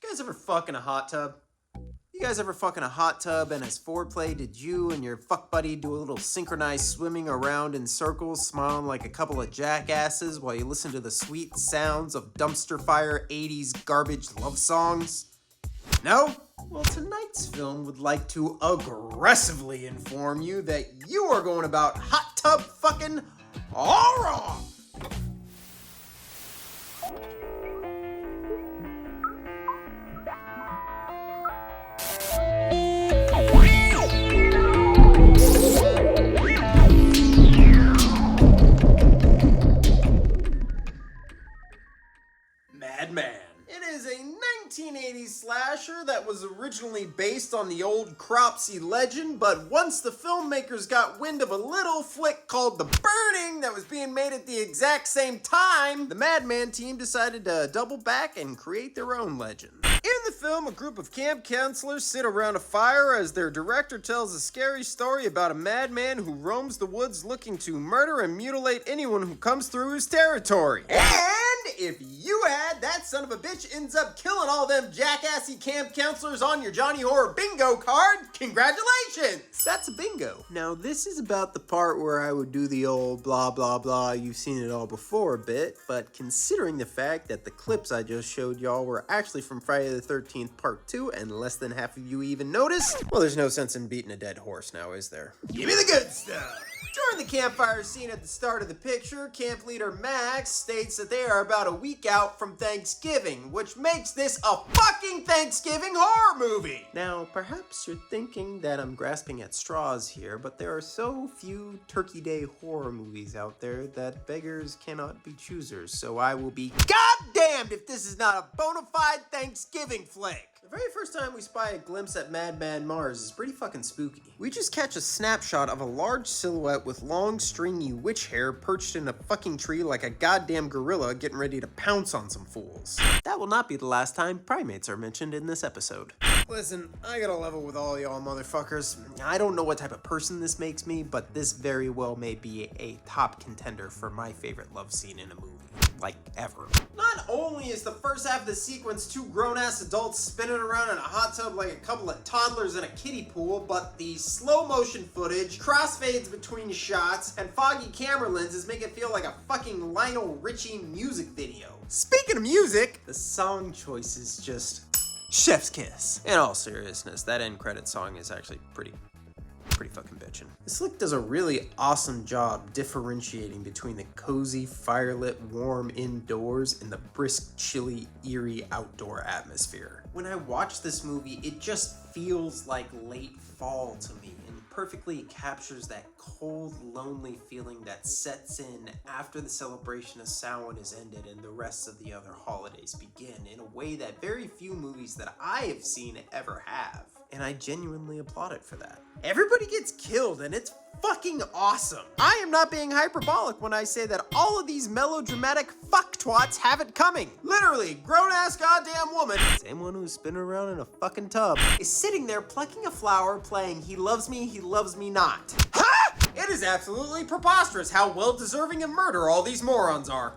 You guys ever fuck in a hot tub? You guys ever fuck in a hot tub, and as foreplay, did you and your fuck buddy do a little synchronized swimming around in circles, smiling like a couple of jackasses while you listen to the sweet sounds of dumpster fire 80s garbage love songs? No? Well, tonight's film would like to aggressively inform you that you are going about hot tub fucking all wrong! Madman. It is a 1980s slasher that was originally based on the old Cropsey legend, but once the filmmakers got wind of a little flick called The Burning that was being made at the exact same time, the Madman team decided to double back and create their own legend. In the film, a group of camp counselors sit around a fire as their director tells a scary story about a madman who roams the woods looking to murder and mutilate anyone who comes through his territory. And if you had that son of a bitch ends up killing all them jackassy camp counselors on your Johnny Horror bingo card, congratulations! That's a bingo. Now this is about the part where I would do the old blah blah blah, you've seen it all before bit, but considering the fact that the clips I just showed y'all were actually from Friday the 13th Part 2 and less than half of you even noticed, well, there's no sense in beating a dead horse now, is there? Give me the good stuff! During the campfire scene at the start of the picture, camp leader Max states that they are about a week out from Thanksgiving, which makes this a fucking Thanksgiving horror movie! Now, perhaps you're thinking that I'm grasping at straws here, but there are so few Turkey Day horror movies out there that beggars cannot be choosers, so I will be goddamned if this is not a bona fide Thanksgiving flick! The very first time we spy a glimpse at Madman Mars is pretty fucking spooky. We just catch a snapshot of a large silhouette with long, stringy witch hair perched in a fucking tree like a goddamn gorilla getting ready to pounce on some fools. That will not be the last time primates are mentioned in this episode. Listen, I gotta level with all y'all motherfuckers. I don't know what type of person this makes me, but this very well may be a top contender for my favorite love scene in a movie. Like, ever. Not only is the first half of the sequence two grown-ass adults spinning around in a hot tub like a couple of toddlers in a kiddie pool, but the slow-motion footage, crossfades between shots, and foggy camera lenses make it feel like a fucking Lionel Richie music video. Speaking of music, the song choice is just chef's kiss. In all seriousness, that end credit song is actually pretty fucking bitchin'. This flick does a really awesome job differentiating between the cozy, firelit, warm indoors and the brisk, chilly, eerie outdoor atmosphere. When I watch this movie, it just feels like late fall to me and perfectly captures that cold, lonely feeling that sets in after the celebration of Samhain is ended and the rest of the other holidays begin in a way that very few movies that I have seen ever have. And I genuinely applaud it for that. Everybody gets killed and it's fucking awesome. I am not being hyperbolic when I say that all of these melodramatic fucktwats have it coming. Literally, grown-ass goddamn woman, same one who's spinning around in a fucking tub, is sitting there plucking a flower playing He Loves Me Not. Ha! It is absolutely preposterous how well-deserving of murder all these morons are.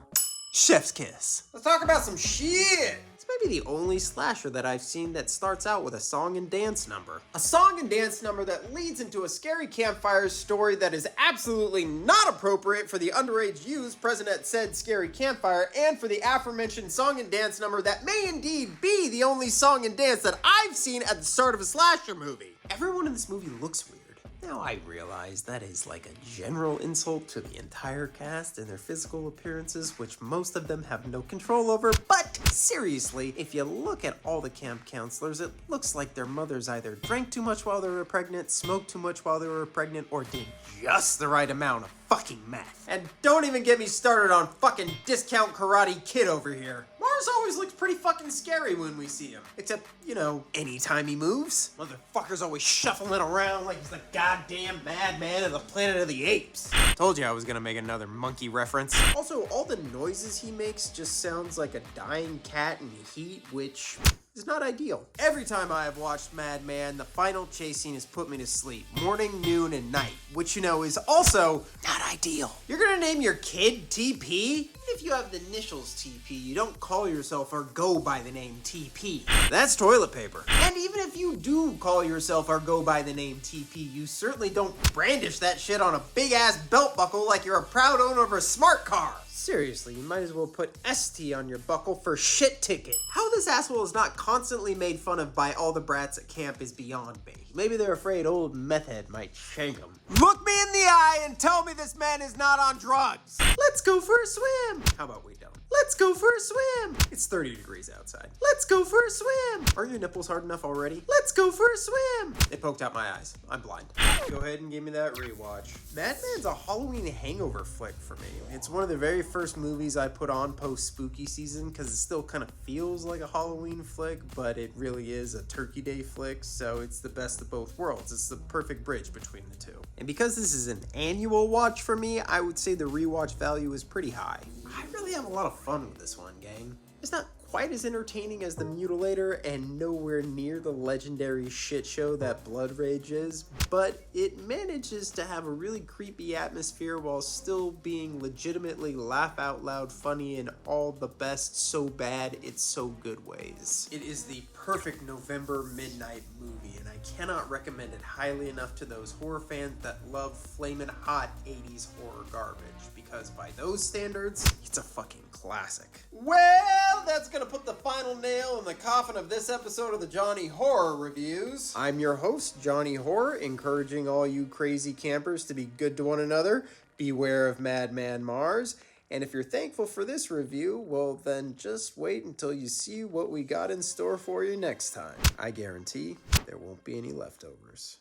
Chef's kiss. Let's talk about some shit. Maybe the only slasher that I've seen that starts out with a song and dance number. A song and dance number that leads into a scary campfire story that is absolutely not appropriate for the underage youths present at said scary campfire, and for the aforementioned song and dance number that may indeed be the only song and dance that I've seen at the start of a slasher movie. Everyone in this movie looks weird. Now I realize that is like a general insult to the entire cast and their physical appearances, which most of them have no control over, but seriously, if you look at all the camp counselors, it looks like their mothers either drank too much while they were pregnant, smoked too much while they were pregnant, or did just the right amount of fucking meth. And don't even get me started on fucking Discount Karate Kid over here. Mars always looks pretty fucking scary when we see him. Except, you know, anytime he moves, motherfucker's always shuffling around like he's the goddamn madman of the Planet of the Apes. Told you I was gonna make another monkey reference. Also, all the noises he makes just sounds like a dying cat in heat, which is not ideal. Every time I have watched Madman, the final chase scene has put me to sleep. Morning, noon, and night, which is also not ideal. You're gonna name your kid TP? If you have the initials TP, you don't call yourself or go by the name TP. That's toilet paper. And even if you do call yourself or go by the name TP, you certainly don't brandish that shit on a big ass belt buckle like you're a proud owner of a smart car. Seriously, you might as well put ST on your buckle for shit ticket. How this asshole is not constantly made fun of by all the brats at camp is beyond me. Maybe they're afraid old meth head might shank them. Look me in the eye and tell me this man is not on drugs. Let's go for a swim. How about we don't? Let's go for a swim. It's 30 degrees outside. Let's go for a swim. Are your nipples hard enough already? Let's go for a swim. They poked out my eyes. I'm blind. Go ahead and give me that rewatch. Madman's a Halloween hangover flick for me. It's one of the very first movies I put on post spooky season because it still kind of feels like a Halloween flick, but it really is a Turkey Day flick, so it's the best of both worlds. It's the perfect bridge between the two. And because this is an annual watch for me, I would say the rewatch value is pretty high. I really have a lot of fun with this one, gang. It's not quite as entertaining as the Mutilator and nowhere near the legendary shit show that Blood Rage is, but it manages to have a really creepy atmosphere while still being legitimately laugh out loud funny in all the best so bad it's so good ways. It is the perfect November midnight movie, and I cannot recommend it highly enough to those horror fans that love flamin' hot 80s horror garbage, because by those standards, it's a fucking classic. Well, that's gonna put the final nail in the coffin of this episode of the Jony Horror Reviews. I'm your host, Jony Horror, encouraging all you crazy campers to be good to one another, beware of Madman Mars, and if you're thankful for this review, well then just wait until you see what we got in store for you next time. I guarantee there won't be any leftovers.